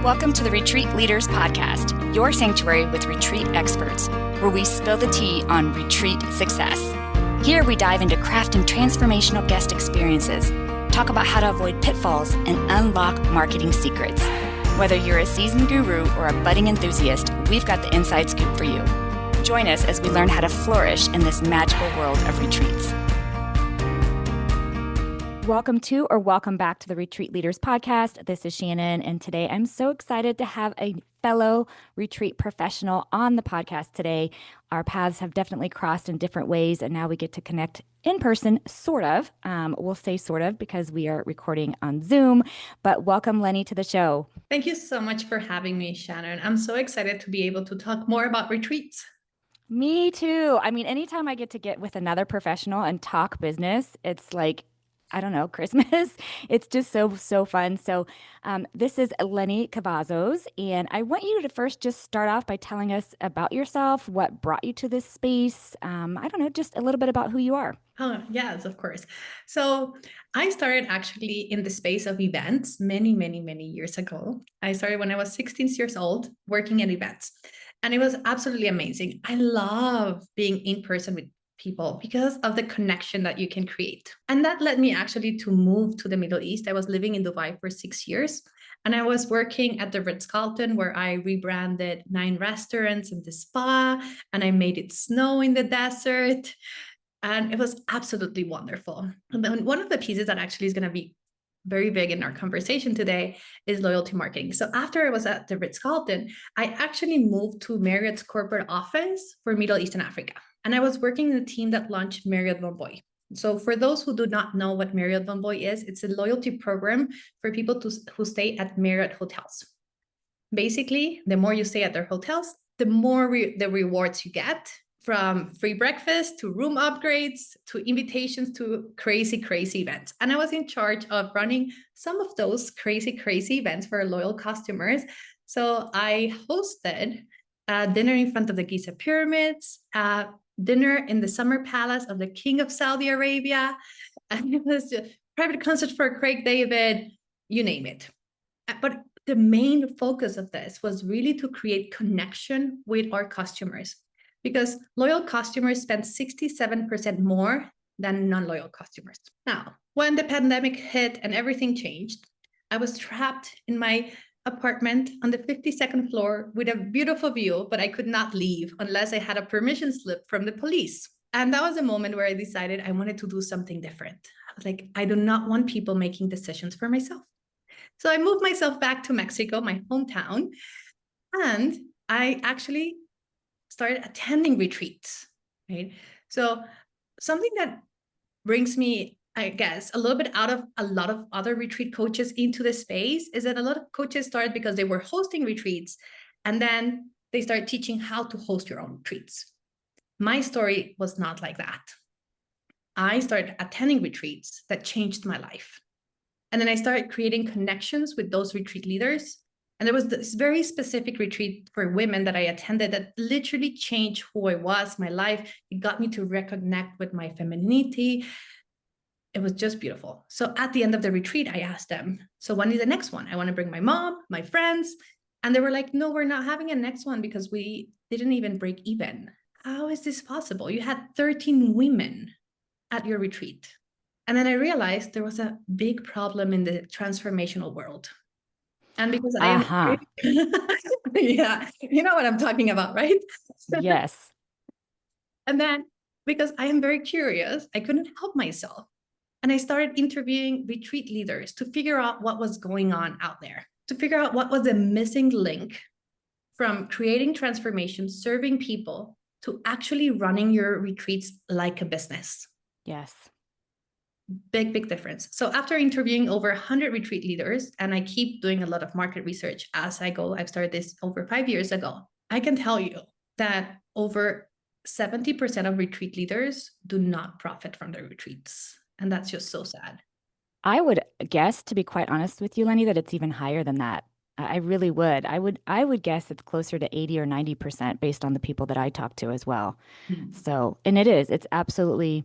Welcome to the Retreat Leaders Podcast, your sanctuary with retreat experts, where we spill the tea on retreat success. Here we dive into crafting transformational guest experiences, talk about how to avoid pitfalls, and unlock marketing secrets. Whether you're a seasoned guru or a budding enthusiast, we've got the inside scoop for you. Join us as we learn how to flourish in this magical world of retreats. Welcome to or welcome back to the Retreat Leaders Podcast. This is Shannon, and today I'm so excited to have a fellow retreat professional on the podcast today. Our paths have definitely crossed in different ways, and now we get to connect in person, sort of. We'll say sort of because we are recording on Zoom, but welcome, Leni, to the show. Thank you so much for having me, Shannon. I'm so excited to be able to talk more about retreats. Me too. I mean, anytime I get with another professional and talk business, it's like, I don't know, Christmas. It's just so fun. So this is Leni Cavazos, and I want you to first just start off by telling us about yourself, what brought you to this space. I don't know, just a little bit about who you are. Oh, yes, of course. So I started actually in the space of events many years ago. I started when I was 16 years old working at events, and it was absolutely amazing. I love being in person with people because of the connection that you can create. And that led me actually to move to the Middle East. I was living in Dubai for 6 years, and I was working at the Ritz-Carlton, where I rebranded 9 restaurants and the spa, and I made it snow in the desert. And it was absolutely wonderful. And then one of the pieces that actually is going to be very big in our conversation today is loyalty marketing. So after I was at the Ritz-Carlton, I actually moved to Marriott's corporate office for Middle East and Africa. And I was working in a team that launched Marriott Bonvoy. So for those who do not know what Marriott Bonvoy is, it's a loyalty program for people who stay at Marriott hotels. Basically, the more you stay at their hotels, the more the rewards you get, from free breakfast to room upgrades to invitations to crazy events. And I was in charge of running some of those crazy events for loyal customers. So I hosted a dinner in front of the Giza pyramids, dinner in the summer palace of the King of Saudi Arabia, and it was a private concert for Craig David, you name it. But the main focus of this was really to create connection with our customers, because loyal customers spend 67% more than non-loyal customers. Now, when the pandemic hit and everything changed, I was trapped in my apartment on the 52nd floor with a beautiful view, but I could not leave unless I had a permission slip from the police. And that was a moment where I decided I wanted to do something different. I was like, I do not want people making decisions for myself. So I moved myself back to Mexico, my hometown, and I actually started attending retreats, right? So something that brings me, I guess, a little bit out of a lot of other retreat coaches into the space is that a lot of coaches started because they were hosting retreats, and then they started teaching how to host your own retreats. My story was not like that. I started attending retreats that changed my life. And then I started creating connections with those retreat leaders. And there was this very specific retreat for women that I attended that literally changed who I was, my life. It got me to reconnect with my femininity. It was just beautiful. So at the end of the retreat, I asked them, so when is the next one? I want to bring my mom, my friends. And they were like, no, we're not having a next one because we didn't even break even. How is this possible? You had 13 women at your retreat. And then I realized there was a big problem in the transformational world. And because I am, yeah, you know what I'm talking about, right? Yes. And then because I am very curious, I couldn't help myself. And I started interviewing retreat leaders to figure out what was going on out there, to figure out what was the missing link from creating transformation, serving people, to actually running your retreats like a business. Yes. Big difference. So after interviewing over 100 retreat leaders, and I keep doing a lot of market research as I go, I've started this over 5 years ago. I can tell you that over 70% of retreat leaders do not profit from their retreats. And that's just so sad. I would guess, to be quite honest with you, Leni, that it's even higher than that. I really would. I would guess it's closer to 80 or 90% based on the people that I talk to as well. Mm-hmm. So, and it's absolutely,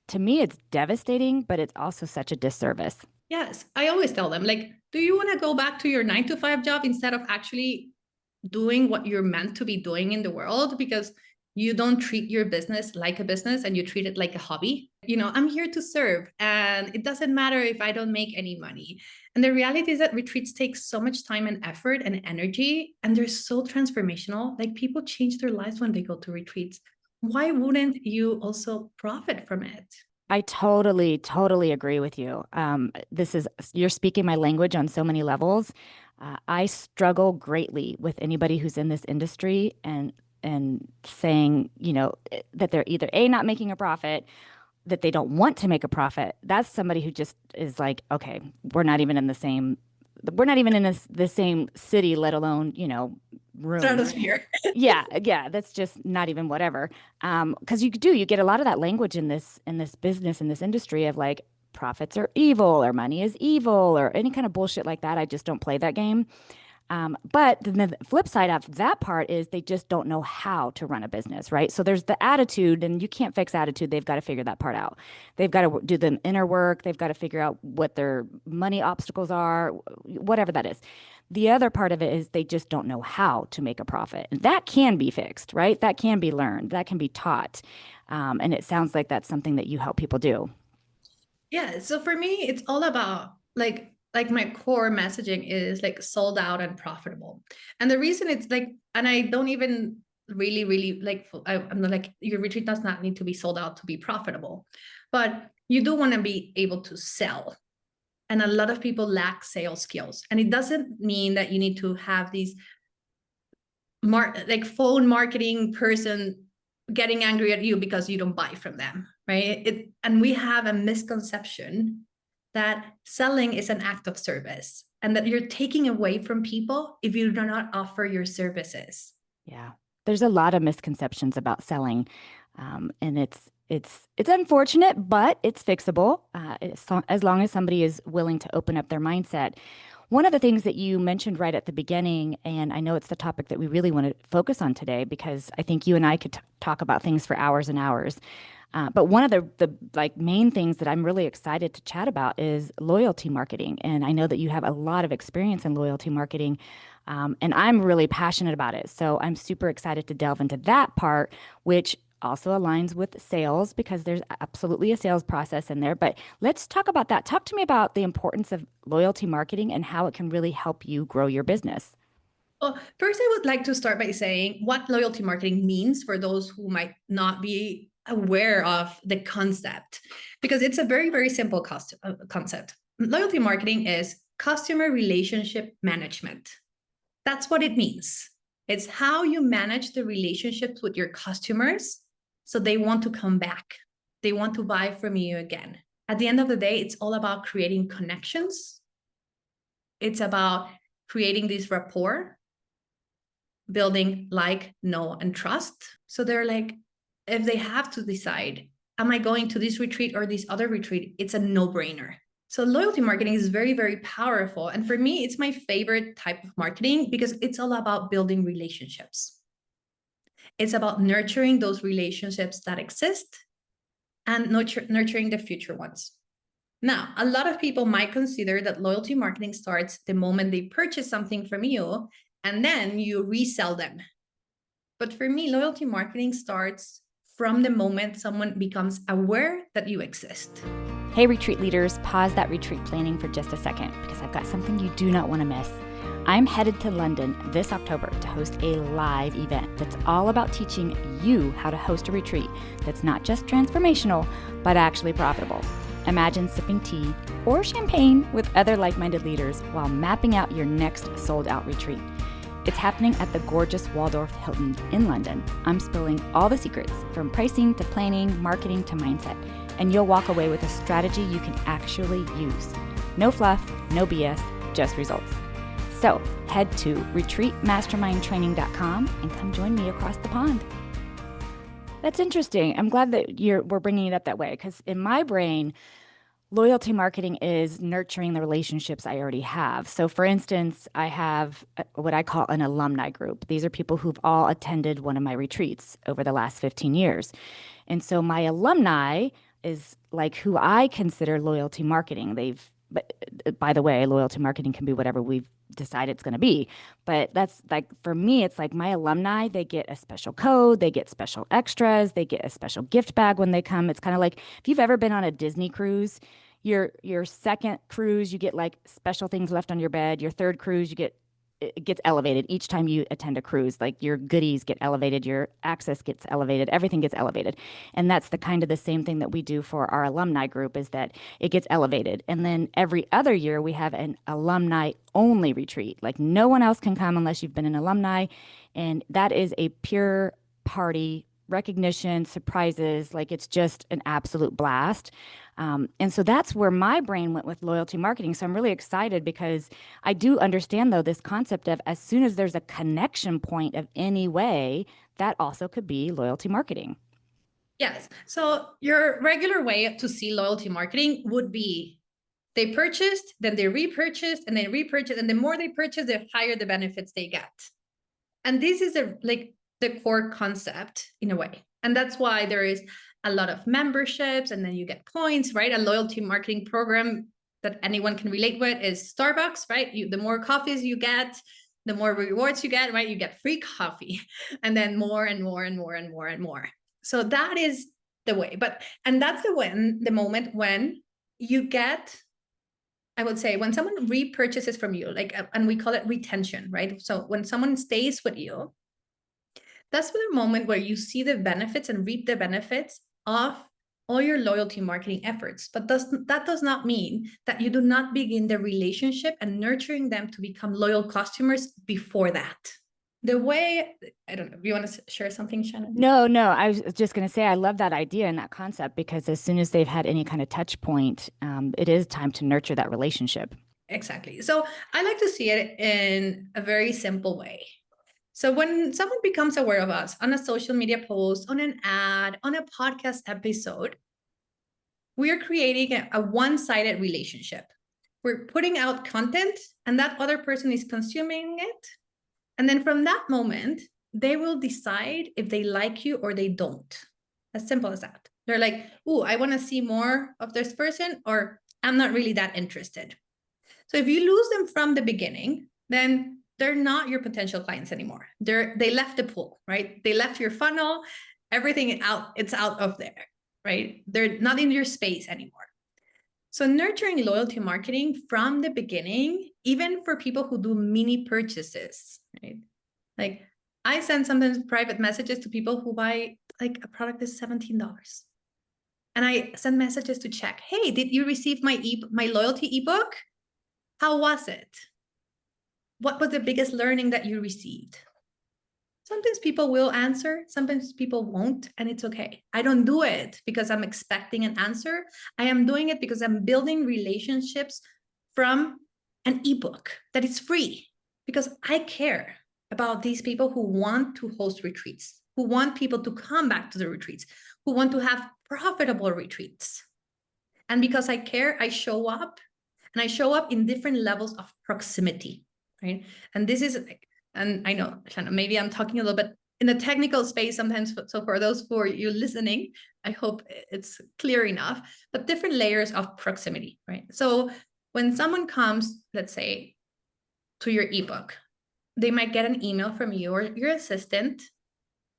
to me, it's devastating, but it's also such a disservice. Yes, I always tell them, like, do you want to go back to your 9 to 5 job instead of actually doing what you're meant to be doing in the world? Because you don't treat your business like a business and you treat it like a hobby. I'm here to serve, and it doesn't matter if I don't make any money. And the reality is that retreats take so much time and effort and energy, and they're so transformational. Like, people change their lives when they go to retreats. Why wouldn't you also profit from it? I totally, totally agree with you. You're speaking my language on so many levels. I struggle greatly with anybody who's in this industry and saying, that they're either A, not making a profit, that they don't want to make a profit. That's somebody who just is like, okay, we're not even in the same city, let alone, room. Stratosphere. Yeah, that's just not even whatever. Because you get a lot of that language in this business, in this industry of like profits are evil or money is evil or any kind of bullshit like that. I just don't play that game. But then the flip side of that part is they just don't know how to run a business, right? So there's the attitude, and you can't fix attitude. They've got to figure that part out. They've got to do the inner work. They've got to figure out what their money obstacles are, whatever that is. The other part of it is they just don't know how to make a profit. And that can be fixed, right? That can be learned. That can be taught. And it sounds like that's something that you help people do. Yeah. So for me, it's all about like my core messaging is like sold out and profitable. And the reason it's like, and I don't even really like, I'm not like, your retreat does not need to be sold out to be profitable, but you do want to be able to sell. And a lot of people lack sales skills. And it doesn't mean that you need to have these like phone marketing person getting angry at you because you don't buy from them, right? And we have a misconception that selling is an act of service and that you're taking away from people if you do not offer your services. Yeah, there's a lot of misconceptions about selling, and it's unfortunate, but it's fixable as long as somebody is willing to open up their mindset. One of the things that you mentioned right at the beginning, and I know it's the topic that we really want to focus on today because I think you and I could talk about things for hours and hours. But one of the like main things that I'm really excited to chat about is loyalty marketing, and I know that you have a lot of experience in loyalty marketing, and I'm really passionate about it. So I'm super excited to delve into that part, which also aligns with sales because there's absolutely a sales process in there. But let's talk about that. Talk to me about the importance of loyalty marketing and how it can really help you grow your business. Well, first, I would like to start by saying what loyalty marketing means for those who might not be aware of the concept, because it's a very, very simple concept. Loyalty marketing is customer relationship management. That's what it means. It's how you manage the relationships with your customers so they want to come back. They want to buy from you again. At the end of the day, it's all about creating connections. It's about creating this rapport, building like, know, and trust. So they're like, if they have to decide, am I going to this retreat or this other retreat? It's a no-brainer. So loyalty marketing is very, very powerful. And for me, it's my favorite type of marketing because it's all about building relationships. It's about nurturing those relationships that exist and nurturing the future ones. Now, a lot of people might consider that loyalty marketing starts the moment they purchase something from you and then you resell them. But for me, loyalty marketing starts from the moment someone becomes aware that you exist. Hey, retreat leaders, pause that retreat planning for just a second because I've got something you do not want to miss. I'm headed to London this October to host a live event that's all about teaching you how to host a retreat that's not just transformational, but actually profitable. Imagine sipping tea or champagne with other like-minded leaders while mapping out your next sold-out retreat. It's happening at the gorgeous Waldorf Hilton in London. I'm spilling all the secrets from pricing to planning, marketing to mindset, and you'll walk away with a strategy you can actually use. No fluff, no BS, just results. So head to retreatmastermindtraining.com and come join me across the pond. That's interesting. I'm glad that we're bringing it up that way because in my brain, loyalty marketing is nurturing the relationships I already have. So for instance, I have what I call an alumni group. These are people who've all attended one of my retreats over the last 15 years. And so my alumni is like who I consider loyalty marketing. but by the way, loyalty marketing can be whatever we've decided it's going to be. But that's like, for me, it's like my alumni, they get a special code, they get special extras, they get a special gift bag when they come. It's kind of like if you've ever been on a Disney cruise, your second cruise, you get like special things left on your bed. Your third cruise, it gets elevated each time you attend a cruise. Like your goodies get elevated, your access gets elevated, everything gets elevated. And that's the same thing that we do for our alumni group, is that it gets elevated. And then every other year we have an alumni only retreat. Like no one else can come unless you've been an alumni. And that is a pure party, recognition, surprises. Like it's just an absolute blast. And so that's where my brain went with loyalty marketing. So I'm really excited because I do understand, though, this concept of as soon as there's a connection point of any way, that also could be loyalty marketing. Yes. So your regular way to see loyalty marketing would be they purchased, then they repurchased, and they repurchased. And the more they purchase, the higher the benefits they get. And this is like the core concept in a way. And that's why there is a lot of memberships, and then you get points, right? A loyalty marketing program that anyone can relate with is Starbucks, right? The more coffees you get, the more rewards you get, right? You get free coffee, and then more and more and more and more and more. So that is the way. And that's the moment when you get, I would say, when someone repurchases from you, like, and we call it retention, right? So when someone stays with you, that's the moment where you see the benefits and reap the benefits of all your loyalty marketing efforts. But that does not mean that you do not begin the relationship and nurturing them to become loyal customers before that. The way, I don't know, do you want to share something, Shannon? No, I was just going to say, I love that idea and that concept, because as soon as they've had any kind of touch point, it is time to nurture that relationship. Exactly. So I like to see it in a very simple way. So when someone becomes aware of us on a social media post, on an ad, on a podcast episode, we are creating a one-sided relationship. We're putting out content and that other person is consuming it. And then from that moment, they will decide if they like you or they don't. As simple as that. They're like, oh, I want to see more of this person, or I'm not really that interested. So if you lose them from the beginning, then they're not your potential clients anymore. They left the pool, right? They left your funnel, everything out, it's out of there, right? They're not in your space anymore. So nurturing loyalty marketing from the beginning, even for people who do mini purchases, right? Like I send sometimes private messages to people who buy like a product is $17. And I send messages to check, hey, did you receive my loyalty ebook? How was it? What was the biggest learning that you received? Sometimes people will answer, sometimes people won't, and it's okay. I don't do it because I'm expecting an answer. I am doing it because I'm building relationships from an ebook that is free, because I care about these people who want to host retreats, who want people to come back to the retreats, who want to have profitable retreats. And because I care, I show up, and I show up in different levels of proximity. Right. And this is, and I know, Shannon, maybe I'm talking a little bit in the technical space sometimes. So for those who are you listening, I hope it's clear enough, but different layers of proximity, right? So when someone comes, let's say, to your ebook, they might get an email from you or your assistant,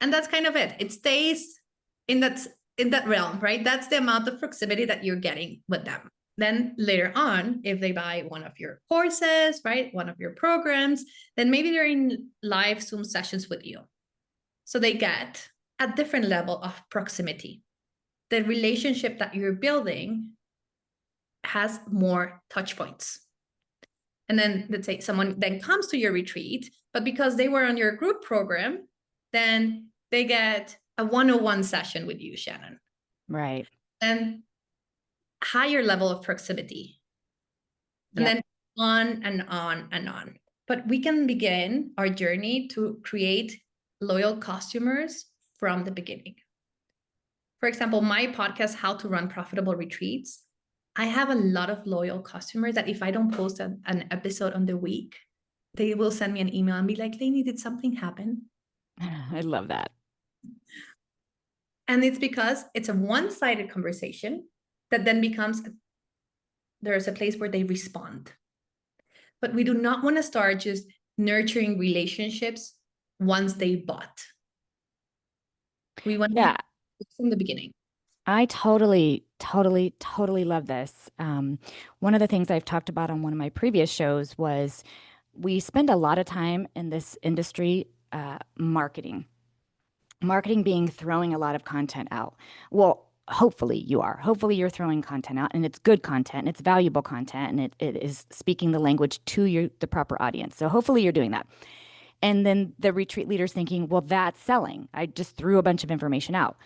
and that's kind of it. It stays in that realm, right? That's the amount of proximity that you're getting with them. Then later on, if they buy one of your courses, right, one of your programs, then maybe they're in live Zoom sessions with you. So they get a different level of proximity. The relationship that you're building has more touch points. And then let's say someone then comes to your retreat, but because they were on your group program, then they get a 101 session with you, Shannon. Right. And higher level of proximity. And then on and on and on. But we can begin our journey to create loyal customers from the beginning. For example, my podcast, How to Run Profitable Retreats, I have a lot of loyal customers that if I don't post an episode on the week, they will send me an email and be like, Leni, did something happen? I love that. And it's because it's a one-sided conversation that then becomes there's a place where they respond. But we do not want to start just nurturing relationships once they bought. We want to from the beginning. I totally love this. One of the things I've talked about on one of my previous shows was we spend a lot of time in this industry marketing being throwing a lot of content out. Well, hopefully you're throwing content out, and it's good content, and it's valuable content, and it is speaking the language to the proper audience. So hopefully you're doing that. And then the retreat leader's thinking, well, that's selling. I just threw a bunch of information out.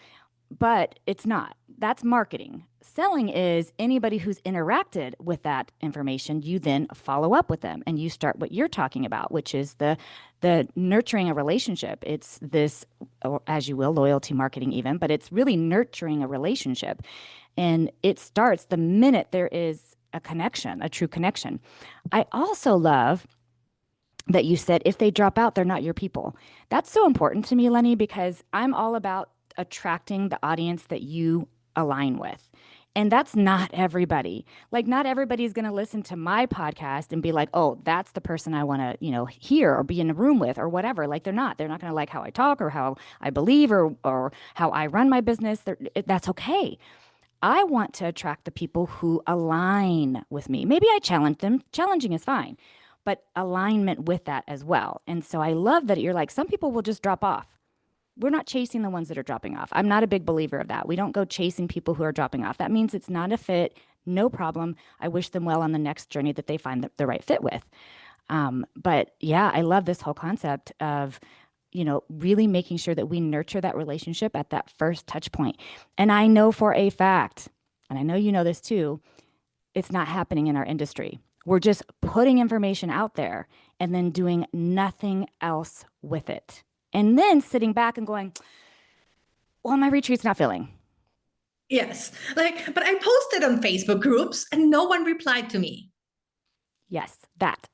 But it's not. That's marketing. Selling is anybody who's interacted with that information, you then follow up with them and you start what you're talking about, which is the nurturing a relationship. It's this, or as you will, loyalty marketing even, but it's really nurturing a relationship. And it starts the minute there is a connection, a true connection. I also love that you said, if they drop out, they're not your people. That's so important to me, Leni, because I'm all about attracting the audience that you align with. And that's not everybody. Like, not everybody's going to listen to my podcast and be like, oh, that's the person I want to, hear or be in a room with or whatever. Like, they're not going to like how I talk or how I believe or how I run my business. That's okay. I want to attract the people who align with me. Maybe I challenge them. Challenging is fine, but alignment with that as well. And so I love that you're like, some people will just drop off. We're not chasing the ones that are dropping off. I'm not a big believer of that. We don't go chasing people who are dropping off. That means it's not a fit. No problem. I wish them well on the next journey that they find the right fit with. But yeah, I love this whole concept of, really making sure that we nurture that relationship at that first touch point. And I know for a fact, and I know you know this too, it's not happening in our industry. We're just putting information out there and then doing nothing else with it. And then sitting back and going, well, my retreat's not filling. Yes. But I posted on Facebook groups and no one replied to me. Yes, that.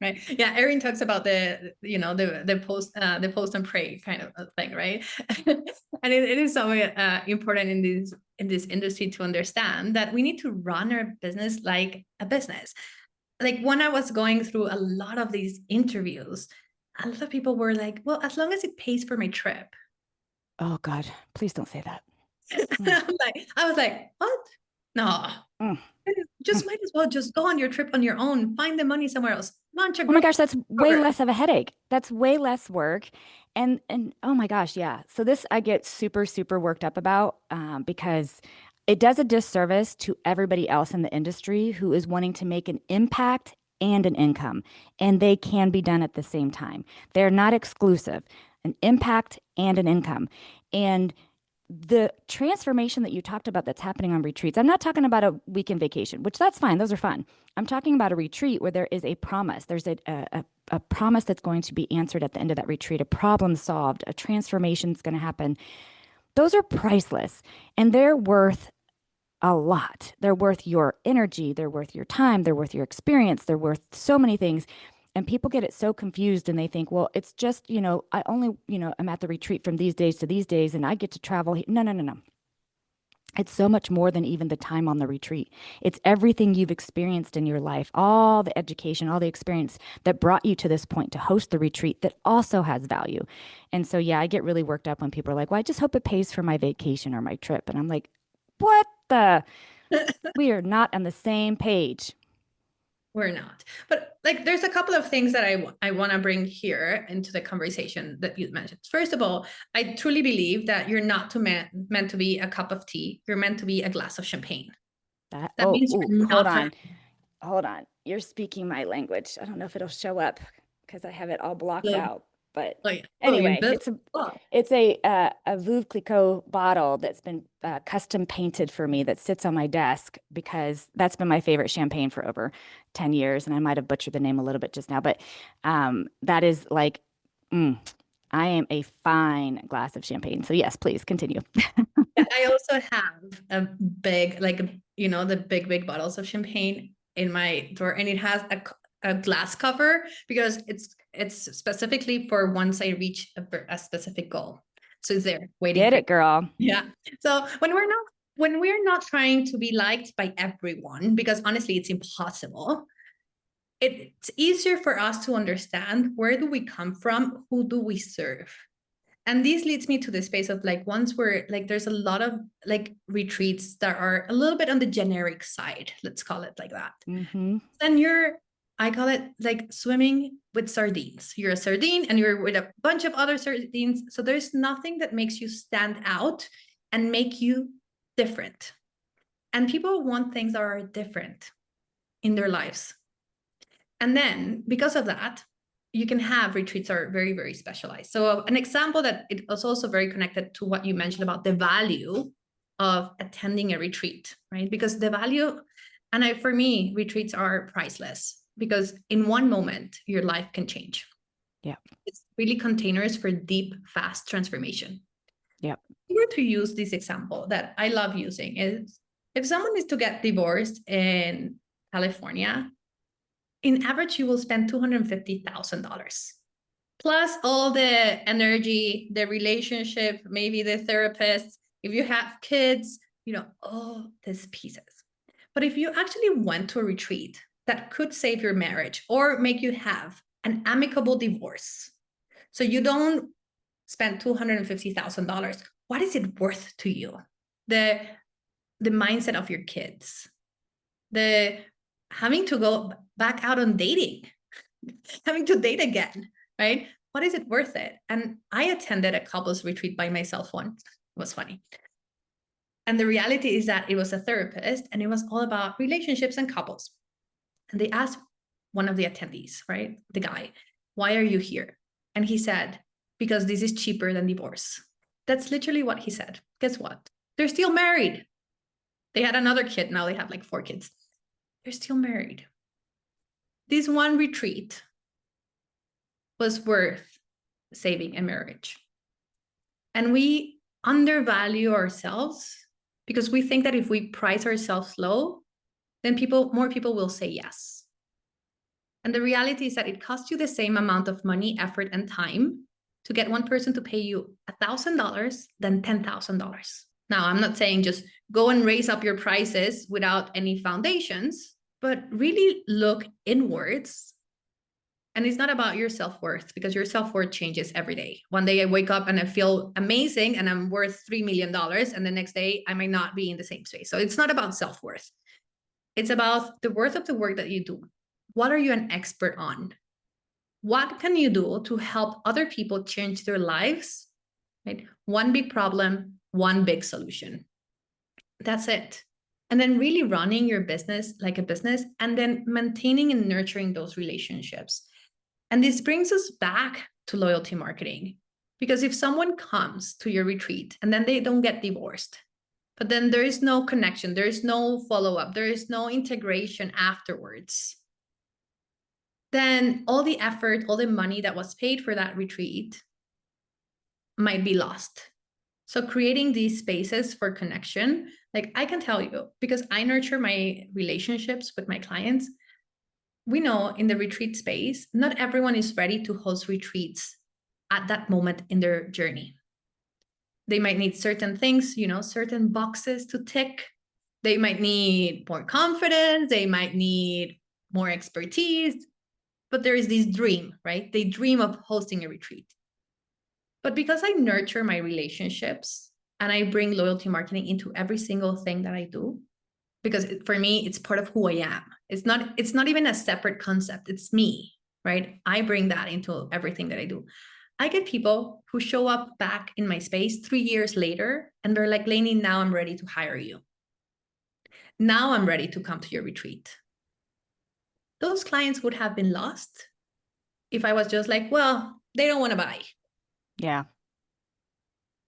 Right. Yeah. Erin talks about the post and pray kind of thing, right? And it is so important in this industry to understand that we need to run our business like a business. Like, when I was going through a lot of these interviews, a lot of people were like, well, as long as it pays for my trip. Oh God, please don't say that. I was like, what? No. Just might as well just go on your trip on your own. Find the money somewhere else. Launch a Oh my gosh, that's way less of a headache. That's way less work. And oh my gosh, yeah. So this I get super, super worked up about because it does a disservice to everybody else in the industry who is wanting to make an impact and an income. And they can be done at the same time. They're not exclusive, an impact and an income. And the transformation that you talked about that's happening on retreats, I'm not talking about a weekend vacation, which that's fine. Those are fun. I'm talking about a retreat where there is a promise. There's a promise that's going to be answered at the end of that retreat, a problem solved, a transformation is going to happen. Those are priceless, and they're worth a lot. They're worth your energy. They're worth your time. They're worth your experience. They're worth so many things. And people get it so confused and they think, well, it's just, I only, I'm at the retreat from these days to these days and I get to travel. No. It's so much more than even the time on the retreat. It's everything you've experienced in your life, all the education, all the experience that brought you to this point to host the retreat that also has value. And so, yeah, I get really worked up when people are like, well, I just hope it pays for my vacation or my trip. And I'm like, what the? We are not on the same page. We're not. But there's a couple of things that I want to bring here into the conversation that you mentioned. First of all, I truly believe that you're not meant to be a cup of tea. You're meant to be a glass of champagne. That means Hold on. You're speaking my language. I don't know if it'll show up because I have it all blocked out. But anyway, it's a Veuve Clicquot bottle that's been custom painted for me that sits on my desk because that's been my favorite champagne for over 10 years. And I might have butchered the name a little bit just now, but that is like, I am a fine glass of champagne. So yes, please continue. I also have a big, the big bottles of champagne in my drawer, and it has a glass cover because it's specifically for once I reach a specific goal. So it's there waiting. Get it, girl. Yeah. So when we're not when we're not trying to be liked by everyone, because honestly, it's impossible, it's easier for us to understand where do we come from, who do we serve. And this leads me to the space of like, once we're like, there's a lot of like retreats that are a little bit on the generic side, let's call it like that. Mm-hmm. Then I call it like swimming with sardines. You're a sardine and you're with a bunch of other sardines. So there's nothing that makes you stand out and make you different. And people want things that are different in their lives. And then because of that, you can have retreats that are very, very specialized. So an example that it was also very connected to what you mentioned about the value of attending a retreat, right? Because the value, and for me, retreats are priceless because in one moment, your life can change. Yeah. It's really containers for deep, fast transformation. Yeah. If we were to use this example that I love using is if someone is to get divorced in California, in average, you will spend $250,000 plus all the energy, the relationship, maybe the therapist. If you have kids, all these pieces. But if you actually went to a retreat that could save your marriage or make you have an amicable divorce, so you don't spend $250,000, what is it worth to you? The mindset of your kids, the having to go back out on dating, having to date again, right? What is it worth it? And I attended a couples retreat by myself once. It was funny. And the reality is that it was a therapist and it was all about relationships and couples. And they asked one of the attendees, right? The guy, why are you here? And he said, because this is cheaper than divorce. That's literally what he said. Guess what? They're still married. They had another kid. Now they have like 4 kids. They're still married. This one retreat was worth saving a marriage. And we undervalue ourselves because we think that if we price ourselves low, then more people will say yes. And the reality is that it costs you the same amount of money, effort, and time to get one person to pay you $1,000 than $10,000. Now, I'm not saying just go and raise up your prices without any foundations, but really look inwards. And it's not about your self-worth because your self-worth changes every day. One day I wake up and I feel amazing and I'm worth $3 million. And the next day I might not be in the same space. So it's not about self-worth. It's about the worth of the work that you do. What are you an expert on? What can you do to help other people change their lives? Right? One big problem, one big solution. That's it. And then really running your business like a business and then maintaining and nurturing those relationships. And this brings us back to loyalty marketing. Because if someone comes to your retreat and then they don't get divorced, but then there is no connection, there is no follow-up, there is no integration afterwards, then all the effort, all the money that was paid for that retreat might be lost. So creating these spaces for connection, like I can tell you, because I nurture my relationships with my clients, we know in the retreat space, not everyone is ready to host retreats at that moment in their journey. They might need certain things, certain boxes to tick. They might need more confidence. They might need more expertise. But there is this dream, right? They dream of hosting a retreat. But because I nurture my relationships and I bring loyalty marketing into every single thing that I do, because for me, it's part of who I am. It's not even a separate concept. It's me, right? I bring that into everything that I do. I get people who show up back in my space 3 years later, and they're like, Leni, now I'm ready to hire you. Now I'm ready to come to your retreat. Those clients would have been lost if I was just like, well, they don't want to buy. Yeah.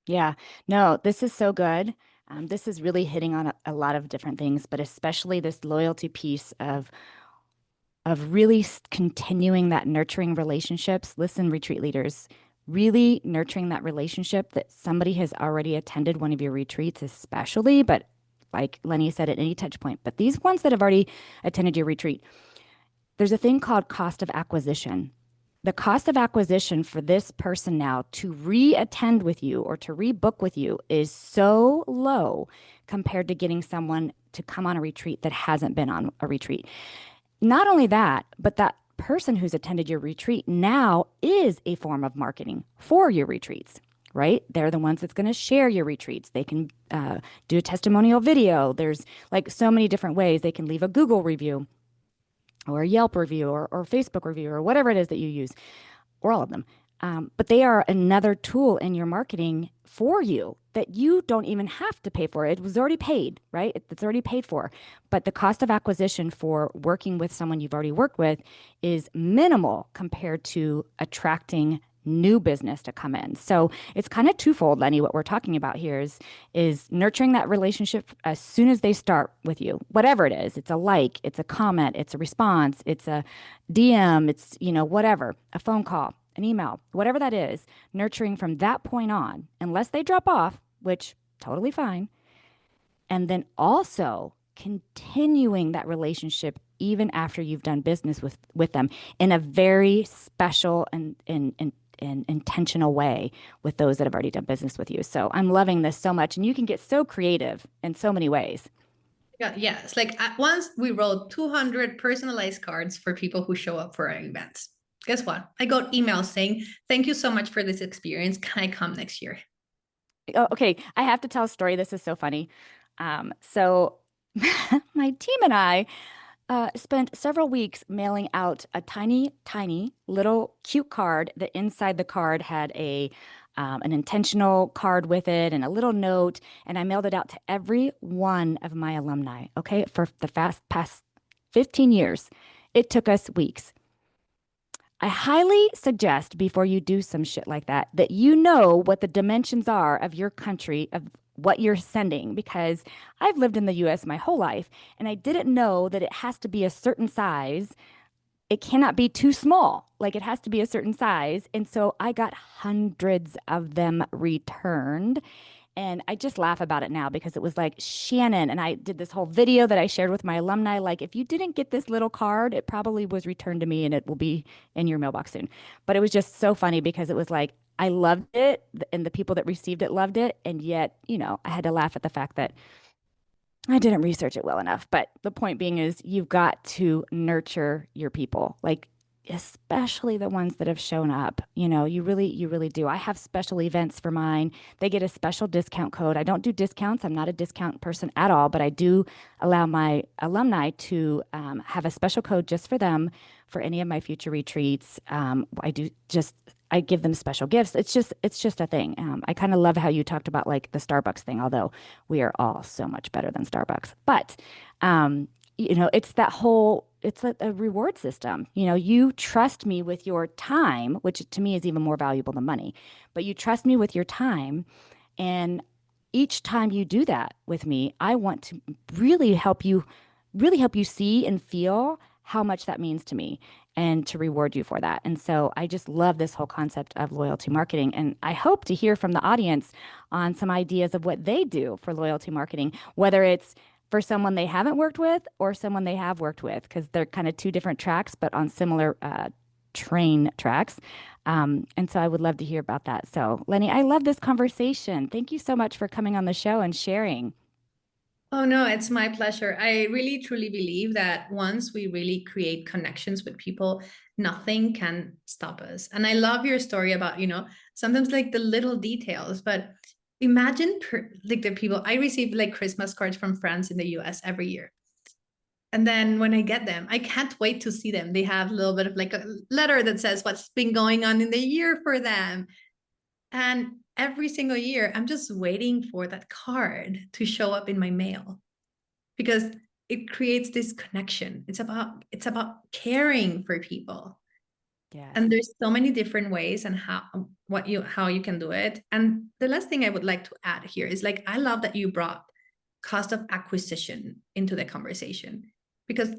Yeah. No, this is so good. This is really hitting on a lot of different things, but especially this loyalty piece of really continuing that nurturing relationships. Listen, retreat leaders, really nurturing that relationship that somebody has already attended one of your retreats, especially, but like Leni said, at any touch point, but these ones that have already attended your retreat, there's a thing called cost of acquisition. The cost of acquisition for this person now to re-attend with you or to rebook with you is so low compared to getting someone to come on a retreat that hasn't been on a retreat. Not only that, but that person who's attended your retreat now is a form of marketing for your retreats, right? They're the ones that's going to share your retreats. They can do a testimonial video. There's like so many different ways. They can leave a Google review or a Yelp review or Facebook review or whatever it is that you use, or all of them. But they are another tool in your marketing for you that you don't even have to pay for. It was already paid, right? It's already paid for. But the cost of acquisition for working with someone you've already worked with is minimal compared to attracting new business to come in. So it's kind of twofold, Leni. What we're talking about here is nurturing that relationship as soon as they start with you, whatever it is. It's a like, it's a comment, it's a response, it's a DM, it's, whatever, a phone call, an email, whatever that is, nurturing from that point on, unless they drop off, which totally fine. And then also continuing that relationship even after you've done business with them in a very special and intentional way with those that have already done business with you. So I'm loving this so much. And you can get so creative in so many ways. Yeah, yes. Like at once we wrote 200 personalized cards for people who show up for our events. Guess what? I got emails saying, thank you so much for this experience. Can I come next year? Oh, okay. I have to tell a story. This is so funny. So my team and I spent several weeks mailing out a tiny, tiny little cute card that inside the card had an intentional card with it and a little note. And I mailed it out to every one of my alumni, okay, for the past 15 years. It took us weeks. I highly suggest before you do some shit like that you know what the dimensions are of your country, of what you're sending, because I've lived in the US my whole life and I didn't know that it has to be a certain size. It cannot be too small. Like it has to be a certain size. And so I got hundreds of them returned. And I just laugh about it now because it was like Shannon, and I did this whole video that I shared with my alumni. Like, if you didn't get this little card, it probably was returned to me and it will be in your mailbox soon. But it was just so funny because it was like, I loved it and the people that received it loved it. And yet, I had to laugh at the fact that I didn't research it well enough. But the point being is you've got to nurture your people. Like, especially the ones that have shown up, you really do. I have special events for mine. They get a special discount code. I don't do discounts. I'm not a discount person at all, but I do allow my alumni to have a special code just for them for any of my future retreats. I give them special gifts. It's just a thing. I kind of love how you talked about like the Starbucks thing, although we are all so much better than Starbucks. But it's a reward system. You trust me with your time, which to me is even more valuable than money, but you trust me with your time. And each time you do that with me, I want to really help you see and feel how much that means to me and to reward you for that. And so I just love this whole concept of loyalty marketing. And I hope to hear from the audience on some ideas of what they do for loyalty marketing, whether it's for someone they haven't worked with or someone they have worked with, because they're kind of two different tracks, but on similar train tracks. And so I would love to hear about that. So Leni, I love this conversation. Thank you so much for coming on the show and sharing. Oh, no, it's my pleasure. I really, truly believe that once we really create connections with people, nothing can stop us. And I love your story about, sometimes like the little details, but imagine like the people, I receive like Christmas cards from friends in the US every year. And then when I get them, I can't wait to see them. They have a little bit of like a letter that says what's been going on in the year for them. And every single year, I'm just waiting for that card to show up in my mail because it creates this connection. It's about caring for people. Yes. And there's so many different ways and how you can do it. And the last thing I would like to add here is like, I love that you brought cost of acquisition into the conversation, because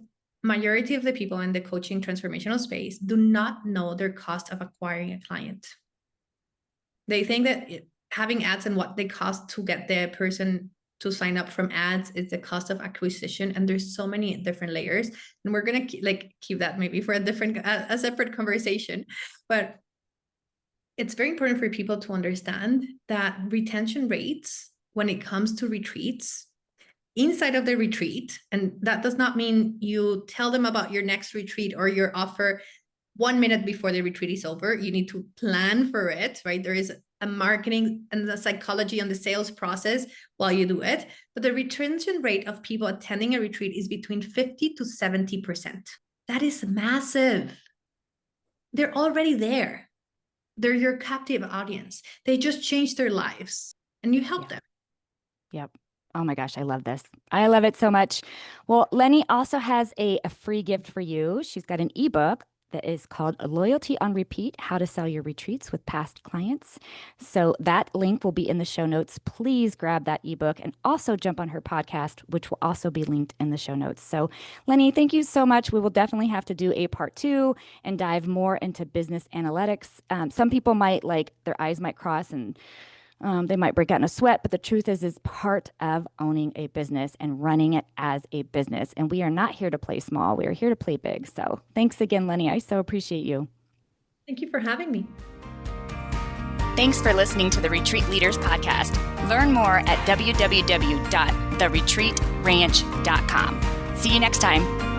majority of the people in the coaching transformational space do not know their cost of acquiring a client. They think that having ads and what they cost to get the person to sign up from ads is the cost of acquisition, and there's so many different layers, and we're gonna keep that maybe for a separate conversation. But it's very important for people to understand that retention rates when it comes to retreats inside of the retreat. And that does not mean you tell them about your next retreat or your offer 1 minute before the retreat is over. You need to plan for it, right? There is a marketing and the psychology and the sales process while you do it. But the retention rate of people attending a retreat is between 50 to 70%. That is massive. They're already there. They're your captive audience. They just changed their lives and you help them. Yep. Oh my gosh, I love this. I love it so much. Well, Leni also has a free gift for you. She's got an ebook that is called Loyalty on Repeat, How to Sell Your Retreats with Past Clients. So that link will be in the show notes. Please grab that ebook and also jump on her podcast, which will also be linked in the show notes. So Leni, thank you so much. We will definitely have to do a part 2 and dive more into business analytics. Some people might their eyes might cross and they might break out in a sweat, but the truth is part of owning a business and running it as a business. And we are not here to play small. We are here to play big. So thanks again, Leni. I so appreciate you. Thank you for having me. Thanks for listening to the Retreat Leaders Podcast. Learn more at www.theretreatranch.com. See you next time.